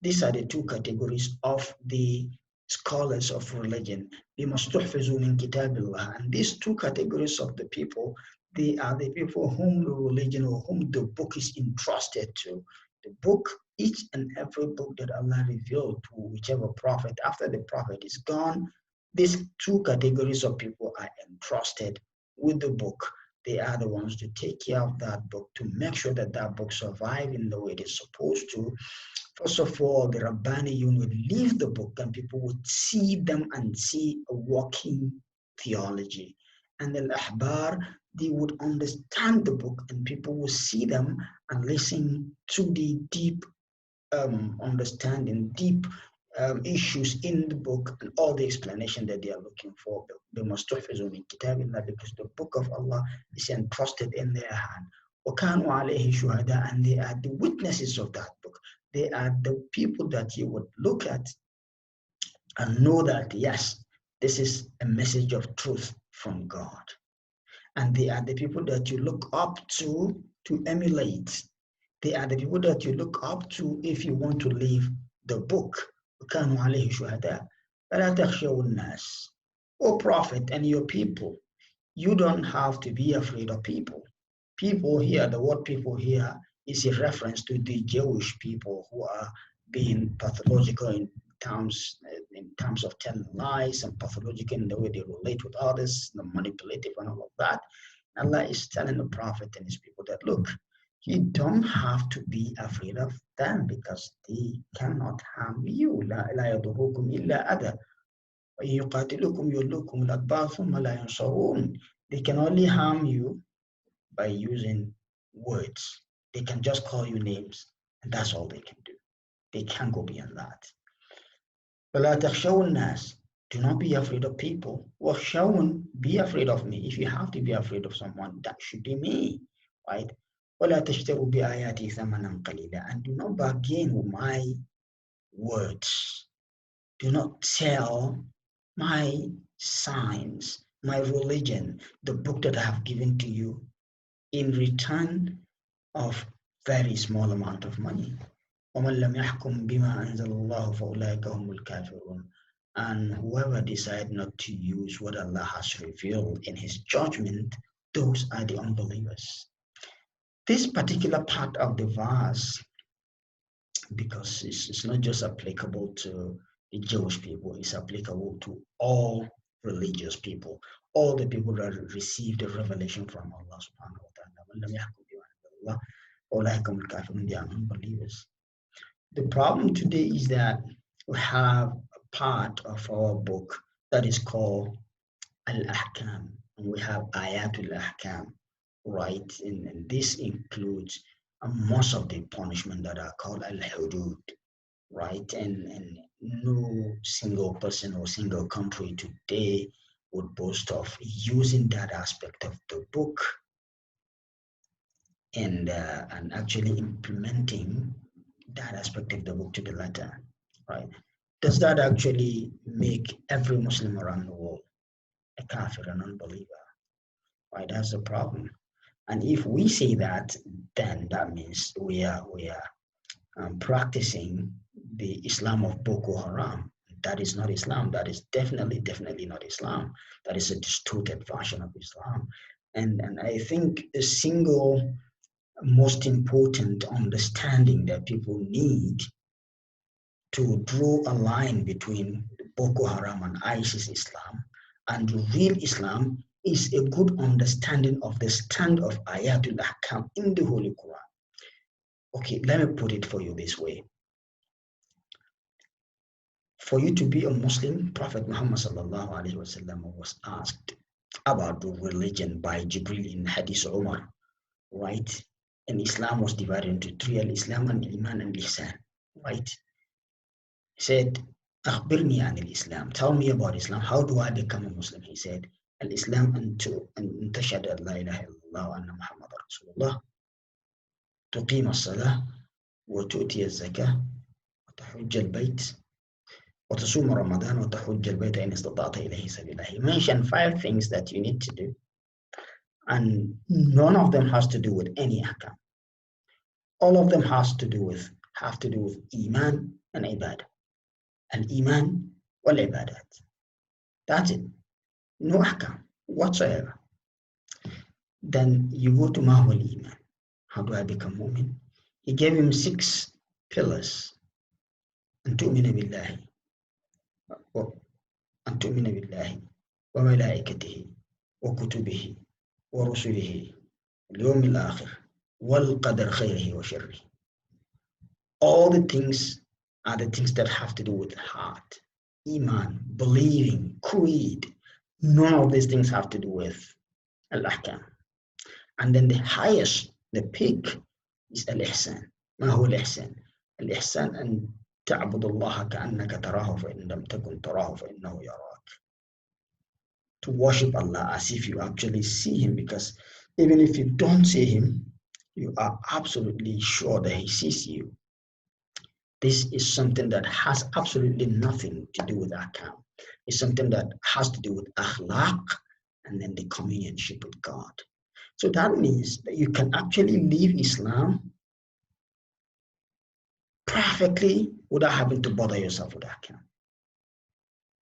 These are the two categories of the scholars of religion. بِمَا اسْتُحْفِظُوا مِنْ كِتَابِ اللَّهِ. And these two categories of the people, they are the people whom the religion or whom the book is entrusted to. The book, each and every book that Allah revealed to whichever prophet, after the prophet is gone, these two categories of people are entrusted with the book. They are the ones to take care of that book, to make sure that that book survives in the way it is supposed to. First of all, the Rabbaniyun would leave the book and people would see them and see a walking theology. And the Ahbar, they would understand the book and people would see them and listen to the deep understanding, deep issues in the book and all the explanation that they are looking for. They must tahfizu min kitabillah, because the book of Allah is entrusted in their hand. وَكَانُوا عَلَيْهِ شُهَدَاءَ, and they are the witnesses of that book. They are the people that you would look at and know that, yes, this is a message of truth from God. And they are the people that you look up to emulate. They are the people that you look up to if you want to leave the book. وَكَانُوا عَلَيْهِ شُهَدَاءَ فَلَا تَخْشَوُا النَّاسِ. O Prophet and your people, you don't have to be afraid of people. People here, the word people here is a reference to the Jewish people who are being pathological in terms of telling lies and pathological in the way they relate with others, the manipulative and all of that. Allah is telling the Prophet and his people that, look, you don't have to be afraid of them because they cannot harm you. لا يضركم إلا أذى. يقاتلكم يولوكم الأدبار ثم لا ينصرون. They can only harm you by using words. They can just call you names, and that's all they can do. They can't go beyond that. فَلَا تَخْشَوُا النَّاسِ. Do not be afraid of people. وَخْشَوْنِ, be afraid of me. If you have to be afraid of someone, that should be me, right? وَلَا تَشْتَرُوا بِآيَاتِي ثَمَنًا قَلِيلًا. And do not bargain with my words. Do not sell my signs, my religion, the book that I have given to you, in return of very small amount of money. وَمَنْ لَمْ يَحْكُمْ بِمَا أَنزَلَ اللَّهُ فَأُولَٰئِكَ هُمُ الْكَافِرُونَ. And whoever decides not to use what Allah has revealed in his judgment, those are the unbelievers. This particular part of the verse, because it's not just applicable to the Jewish people, it's applicable to all religious people, all the people that received the revelation from Allah subhanahu wa ta'ala. وَمَنْ لَمْ يَحْكُمْ بِمَا أَنزَلَ اللَّهُ فَأُولَٰئِكَ هُمُ الْكَافِرُونَ. They are unbelievers. The problem today is that we have a part of our book that is called Al-Ahkam, and we have Ayatul Ahkam, right? And this includes most of the punishment that are called Al-Hudud, right? And no single person or single country today would boast of using that aspect of the book and actually implementing that aspect of the book to the letter, right? Does that actually make every Muslim around the world a kafir, an unbeliever? Right, that's the problem. And if we say that, then that means we are practicing the Islam of Boko Haram. That is not Islam. That is definitely not Islam. That is a distorted version of Islam. And I think the single most important understanding that people need to draw a line between Boko Haram and ISIS Islam and real Islam is a good understanding of the stand of Ayatul Ahkam in the Holy Quran. Okay, let me put it for you this way. For you to be a Muslim, Prophet Muhammad sallallahu alaihi wasallam was asked about the religion by Jibril in Hadith Umar, right? And Islam was divided into three: Al-Islam and Iman and Ihsan, right? He said, "Akhbirni an al-Islam. Tell me about Islam. How do I become a Muslim?" He said, "Al-Islam an tashhadu an la ilaha illallah wa anna Muhammadar Rasulullah, tuqim as-salah, wa tu'ti az-zakah, wa tahujj al-bayt, wa tasum Ramadan, wa tahujj al-bayt in istata'ta ilayhi sabila." He mentioned 5 things that you need to do, and none of them has to do with any ahkam. All of them have to do with Iman and Ibadah. Al-Iman wal-Ibadat. That's it. No ahkam whatsoever. Then you go to Mahwal Iman. How do I become mu'min? He gave him 6 pillars. أن تؤمن بالله أن تؤمن بالله وملائكته وكتبه ورسله واليوم الآخر والقدر خيره وشره. All the things are the things that have to do with heart, Iman, believing, creed. None of these things have to do with Al-Ahkam. And then the highest, the peak, is Al-Ihsan. ما هو الإحسان؟ الإحسان أن تعبد الله كأنك تراه فإن لم تكن تراه فإنه يراك. To worship Allah as if you actually see Him, because even if you don't see Him, you are absolutely sure that He sees you. This is something that has absolutely nothing to do with ahkam. It's something that has to do with akhlaq and then the companionship with God. So that means that you can actually live Islam perfectly without having to bother yourself with ahkam.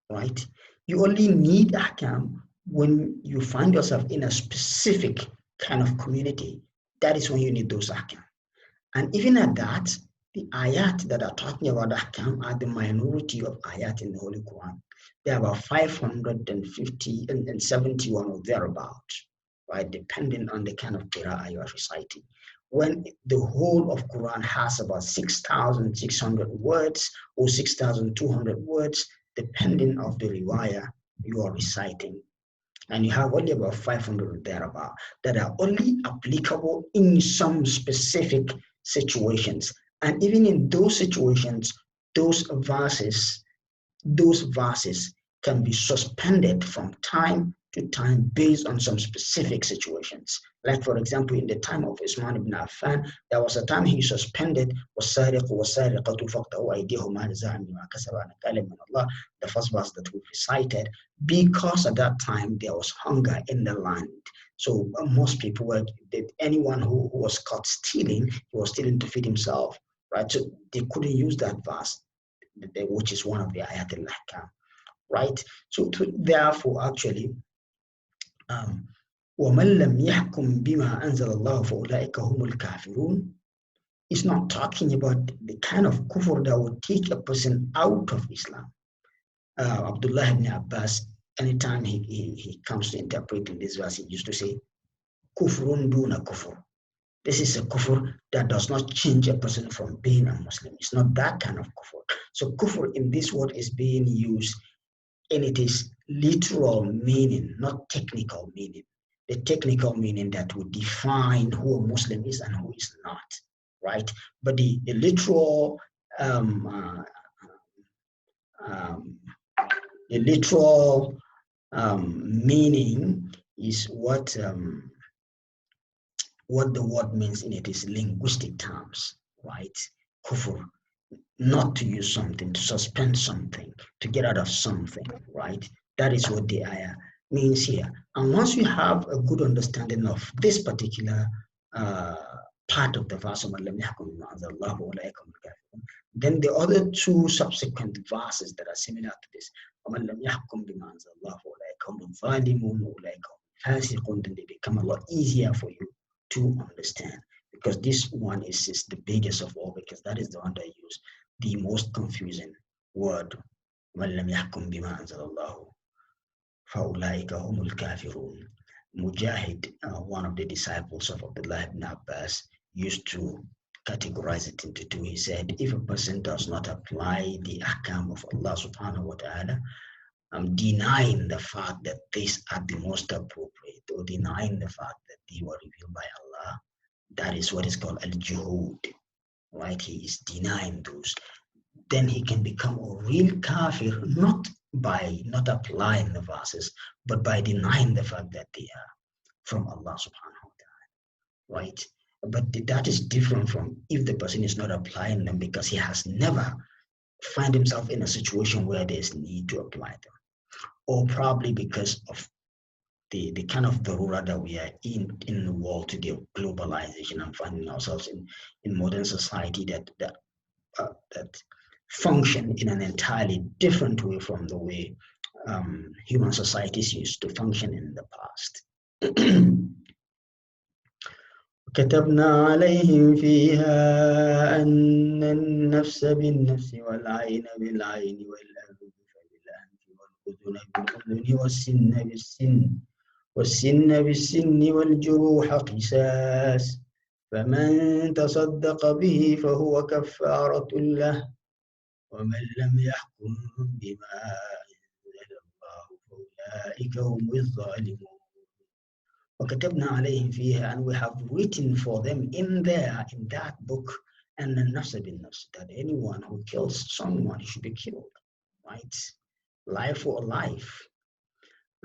Right? You only need ahkam when you find yourself in a specific kind of community. That is when you need those ahkam. And even at that, the ayat that are talking about ahkam are the minority of ayat in the Holy Quran. There are about 550 and 71 or thereabouts, right? Depending on the kind of qira'ah you are reciting. When the whole of Quran has about 6,600 words or 6,200 words, depending on the riwayah you are reciting. And you have only about 500 thereabout that are only applicable in some specific situations. And even in those situations, those verses can be suspended from time to time based on some specific situations. Like, for example, in the time of Usman ibn Affan, there was a time he suspended وَالسَّارِقُ وَالسَّارِقَةُ فَاقْطَعُوا أَيْدِيَهُمَا جَزَاءً بِمَا كَسَبَا نَكَالًا مِنَ اللَّهِ, the first verse that we've recited, because at that time there was hunger in the land. So most people anyone who was caught stealing, he was stealing to feed himself, right? So they couldn't use that verse, which is one of the ayat al-ahkam, right? So therefore, actually, وَمَنْ لَمْ يَحْكُمْ بِمَا أَنزَلَ اللَّهُ فَأُولَٰئِكَ هُمُ الْكَافِرُونَ is not talking about the kind of kufr that would take a person out of Islam. Abdullah ibn Abbas anytime he comes to interpreting this verse, he used to say, kufrun duna kufur. This is a kufur that does not change a person from being a Muslim. It's not that kind of kufur. So kufur in this word is being used and it is literal meaning, not technical meaning. The technical meaning that would define who a Muslim is and who is not, right? But the literal um, um, the literal meaning is what the word means in it is linguistic terms, right? Kufur, not to use something, to suspend something, to get out of something, right? That is what the ayah means here. And once you have a good understanding of this particular uh, part of the verse, then the other two subsequent verses that are similar to this, then they become a lot easier for you to understand, because this one is the biggest of all, because that is the one that use the most confusing word. Mujahid, one of the disciples of Abdullah ibn Abbas, used to categorize it into two. He said, if a person does not apply the ahkam of Allah subhanahu wa ta'ala, denying the fact that these are the most appropriate, or denying the fact that they were revealed by Allah, that is what is called al-juhud, right? He is denying those. Then he can become a real kafir, not by not applying the verses, but by denying the fact that they are from Allah subhanahu wa ta'ala, right? But that is different from if the person is not applying them because he has never find himself in a situation where there's need to apply them, or probably because of the kind of darura that we are in the world today, globalization, and finding ourselves in modern society that function in an entirely different way from the way human societies used to function in the past. كتبنا عليهم فيها أن النفس بالنفس والعين بالعين والأنف بالأنف والأذن بالأذن والسن بالسن والجروح قساس فمن تصدق به فهو كفارة له ومن لم يحكم بما أنزل الله فأولئك هم الظالمون. وكتبنا عليهم فيها, and we have written for them in that book, and النفس بالنفس, that anyone who kills someone should be killed, right? Life for a life.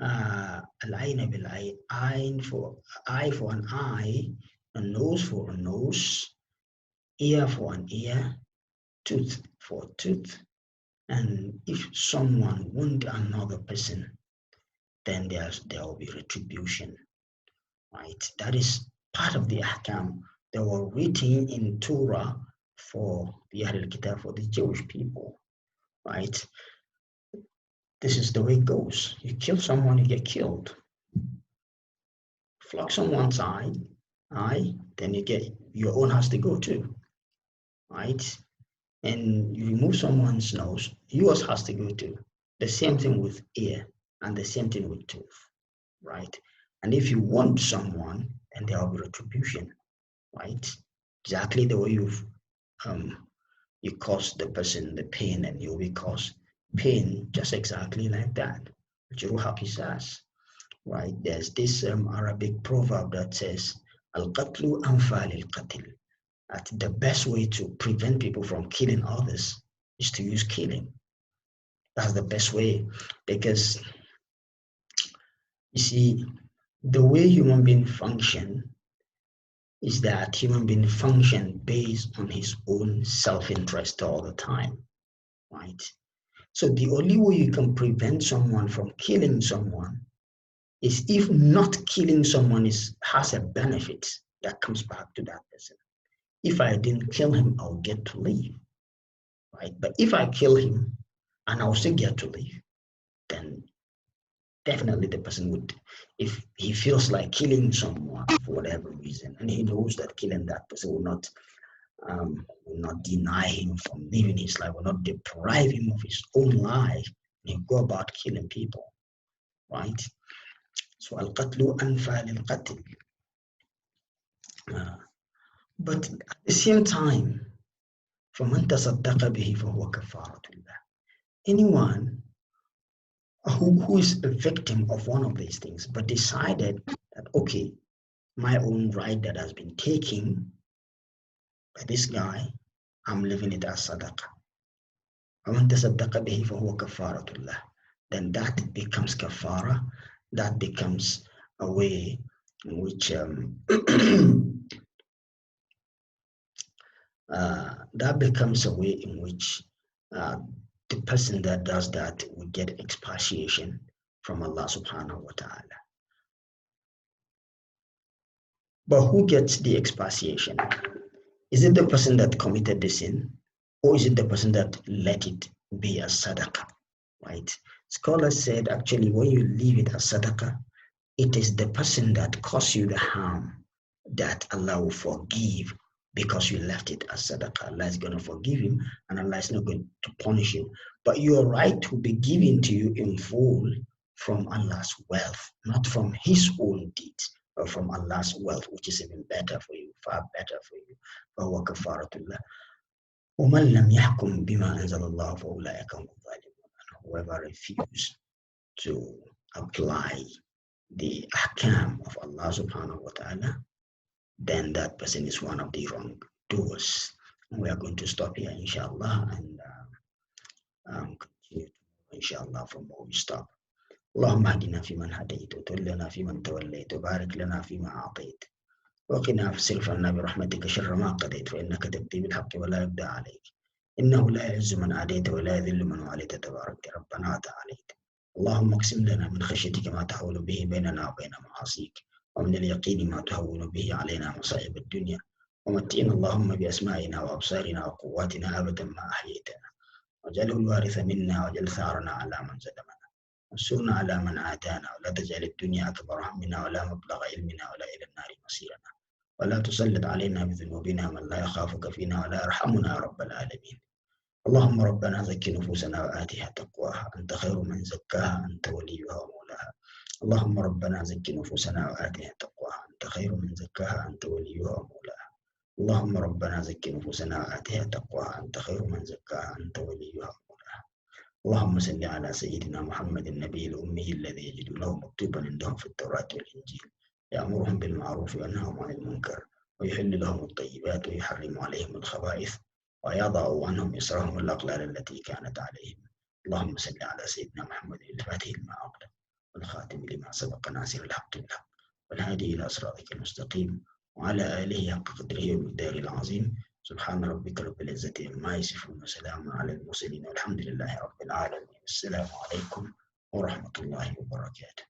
العين بالعين, eye for an eye, a nose for a nose, ear for an ear, tooth for a tooth. And if someone wound another person, then there will be retribution, right? That is part of the ahkam that were written in Torah for the Ahlul Kitab, for the Jewish people, right? This is the way it goes. You kill someone, you get killed. Flog someone's eye, then you get your own has to go too, right? And you remove someone's nose, yours has to go too. The same thing with ear, and the same thing with tooth, right? And if you want someone, then there will be retribution, right? Exactly the way you cause the person the pain, and you'll be caused pain just exactly like that. Juruha qisas, right? There's this Arabic proverb that says, Al-qatlu anfal al-qatl. That the best way to prevent people from killing others is to use killing. That's the best way, because you see, the way human beings function is that human beings function based on his own self-interest all the time, right? So the only way you can prevent someone from killing someone is if not killing someone has a benefit that comes back to that person. If I didn't kill him, I'll get to live, right? But if I kill him and I'll still get to live, then definitely the person would, if he feels like killing someone for whatever reason, and he knows that killing that person will not deny him from living his life, will not deprive him of his own life, and he'll go about killing people. right? So al-qatlu anfa lil-qatl. But at the same time, فَمَنْ تَصَدَّقَ بِهِ فَهُوَ كَفَّارَةٌ لَهُ. Anyone who is a victim of one of these things, but decided that, okay, my own right that has been taken by this guy, I'm leaving it as sadaqah. وَمَنْ تَصَدَّقَ بِهِ فَهُوَ كَفَّارَةٌ لَهُ. Then that becomes kafara. That becomes a way in which that becomes a way in which the person that does that will get expiation from Allah subhanahu wa ta'ala. But who gets the expiation? Is it the person that committed the sin, or is it the person that let it be a sadaqah? Right? Scholars said actually when you leave it as sadaqah, it is the person that caused you the harm that Allah will forgive because you left it as sadaqah. Allah is going to forgive him and Allah is not going to punish him. But your right will be given to you in full from Allah's wealth, not from his own deeds, but from Allah's wealth, which is even better for you, far better for you. فَهُوَ كَفَّارَةٌ لَهُ وَمَنْ لَمْ يَحْكُمْ بِمَا أَنزَلَ اللَّهُ فَأُولَٰئِكَ هُمُ الظَّالِمُونَ. Whoever refused to apply the ahkam of Allah subhanahu wa ta'ala, then that person is one of the wrongdoers. We are going to stop here, inshallah, and continue inshallah from where we stop. اللهم اهدنا فيمن هديت وتولنا فيمن توليت وبارك لنا فيما أعطيت وقنا فاصرف عنا برحمتك شر ما قضيت فإنك تقضي بالحق ولا يقضى عليك إنه لا يعز من عاديت ولا يذل من واليت تبارك ربنا وتعاليت. اللهم اقسم لنا من خشيتك ما تحول به بيننا وبين معاصيك ومن اليقين ما تهون به علينا مصائب الدنيا ومتئنا اللهم بأسمائنا وأبصارنا وقواتنا أبدا ما أحييتنا واجعله الوارث منا واجعل ثارنا على من ظلمنا وانصرنا على من عادانا ولا تجعل الدنيا أكبر همنا ولا مبلغ علمنا ولا إلى النار مصيرنا ولا تسلط علينا بذنوبنا من لا يخافك فينا ولا يرحمنا يا رب العالمين. اللهم ربنا زكي نفوسنا وآتها تقواها أنت خير من زكاها أنت وليها ومولاها. اللهم ربنا زكي نفوسنا وآتها تقواها أنت خير من زكاها أنت وليها ومولاها. اللهم ربنا زكي نفوسنا وآتها تقواها أنت خير من زكاها أنت وليها ومولاها. اللهم صل على سيدنا محمد النبي الأمي الذي يجدونه مكتوبا عندهم في التوراة والإنجيل يأمرهم بالمعروف وينهاهم عن المنكر ويحل لهم الطيبات ويحرم عليهم الخبائث ويضع عنهم إصرهم والأغلال التي كانت عليهم. اللهم صل على سيدنا محمد الفاتح لما أغلق والخاتم لما سبق ناصر الحق بالحق والهادي إلى صراطك المستقيم وعلى آله حق قدره ومقداره العظيم. سبحان ربك رب العزة عما يصفون وسلام على المرسلين والحمد لله رب العالمين. السلام عليكم ورحمة الله وبركاته.